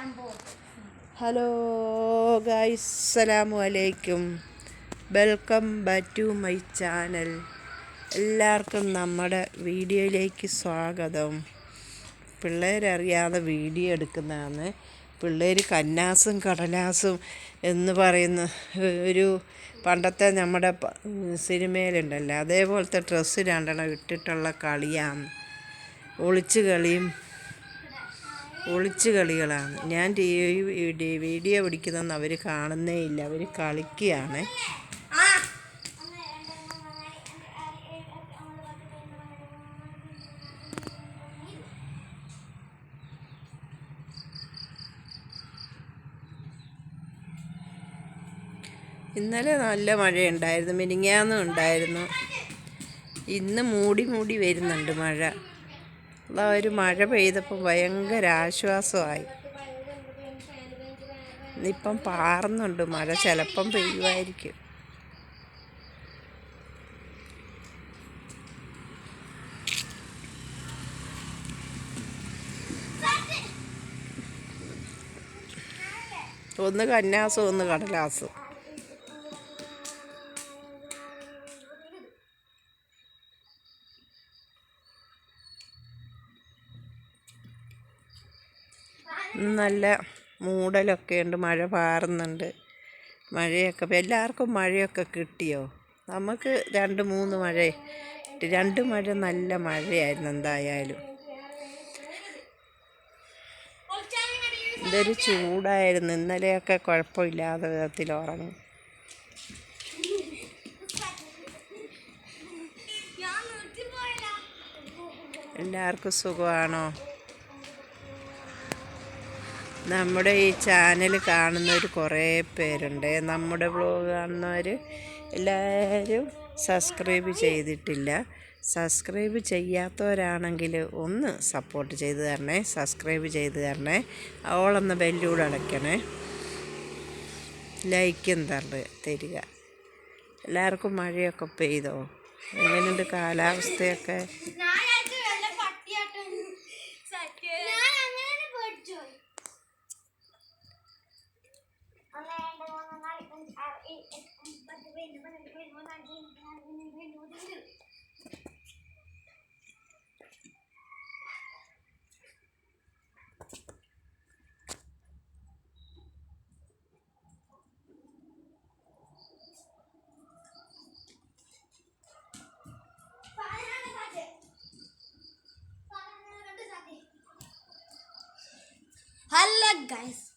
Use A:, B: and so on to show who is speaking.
A: Hello guys, അസ്സലാമു അലൈക്കും. Welcome back to my channel. എല്ലാവർക്കും നമ്മുടെ വീഡിയോയിലേക്ക് സ്വാഗതം. പിള്ളേരറിയാതെ വീഡിയോ എടുക്കുന്നതാണ്. പിള്ളേർ കന്നാസും കടലാസും എന്ന് പറയുന്ന ഒരു പണ്ടത്തെ നമ്മുടെ സിനിമയിലുണ്ടല്ലോ, അതേപോലത്തെ ഡ്രസ്സ് രണ്ടെണ്ണം ഇട്ടിട്ടുള്ള കളിയാണ്. ഒളിച്ചു കളികളാണ്. ഞാൻ വീഡിയോ പിടിക്കുന്നതെന്ന് അവർ കാണുന്നേ ഇല്ല, അവർ കളിക്കുകയാണ്. ഇന്നലെ നല്ല മഴയുണ്ടായിരുന്നു, മിനിങ്ങാന്നും ഉണ്ടായിരുന്നു. ഇന്ന് മൂടി വരുന്നുണ്ട് മഴ. ഒരു മഴ പെയ്തപ്പോൾ ഭയങ്കര ആശ്വാസമായി. ഇപ്പം പാറുന്നുണ്ട് മഴ, ചിലപ്പം പെയ്യുമായിരിക്കും. ഒന്ന് കന്നാസും ഒന്ന് കടലാസും. നല്ല മൂടലൊക്കെ ഉണ്ട്, മഴ പാറുന്നുണ്ട്. മഴയൊക്കെ എല്ലാവർക്കും മഴയൊക്കെ കിട്ടിയോ? നമുക്ക് 2-3 മഴ, 2 മഴ നല്ല മഴയായിരുന്നു. എന്തായാലും ഇതൊരു ചൂടായിരുന്നു. ഇന്നലെയൊക്കെ കുഴപ്പമില്ലാത്ത വിധത്തിൽ ഉറങ്ങി. എല്ലാവർക്കും സുഖമാണോ? നമ്മുടെ ഈ ചാനൽ കാണുന്നവർ കുറേ പേരുണ്ട്. നമ്മുടെ വ്ലോഗ് കാണുന്നവർ എല്ലാവരും സബ്സ്ക്രൈബ് ചെയ്തിട്ടില്ല. സബ്സ്ക്രൈബ് ചെയ്യാത്തവരാണെങ്കിൽ ഒന്ന് സപ്പോർട്ട് ചെയ്ത് തരണേ, സബ്സ്ക്രൈബ് ചെയ്ത് തരണേ. അവളൊന്ന് ബെല്ലൂടെ അടയ്ക്കണേ, ലൈക്കും തരിക. എല്ലാവർക്കും മഴയൊക്കെ പെയ്തോ? എങ്ങനെയുണ്ട് കാലാവസ്ഥയൊക്കെ?
B: Hello guys.